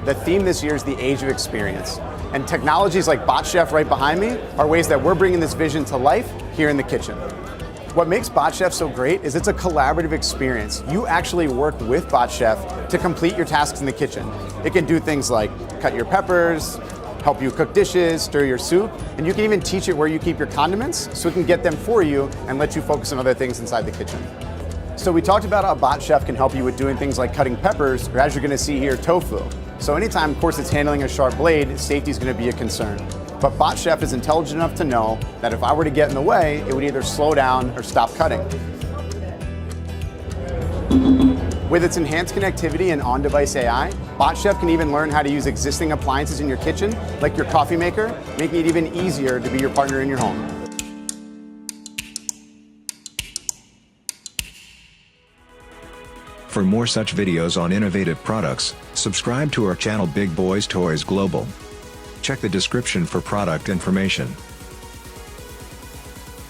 The theme this year is the age of experience. And technologies like Bot Chef right behind me are ways that we're bringing this vision to life here in the kitchen. What makes Bot Chef so great is it's a collaborative experience. You actually work with Bot Chef to complete your tasks in the kitchen. It can do things like cut your peppers, help you cook dishes, stir your soup, and you can even teach it where you keep your condiments so it can get them for you and let you focus on other things inside the kitchen. So we talked about how Bot Chef can help you with doing things like cutting peppers, or as you're gonna see here, tofu. So anytime, of course, it's handling a sharp blade, safety is gonna be a concern. But Bot Chef is intelligent enough to know that if I were to get in the way, it would either slow down or stop cutting. With its enhanced connectivity and on-device AI, Bot Chef can even learn how to use existing appliances in your kitchen, like your coffee maker, making it even easier to be your partner in your home. For more such videos on innovative products, subscribe to our channel Big Boys Toys Global. Check the description for product information.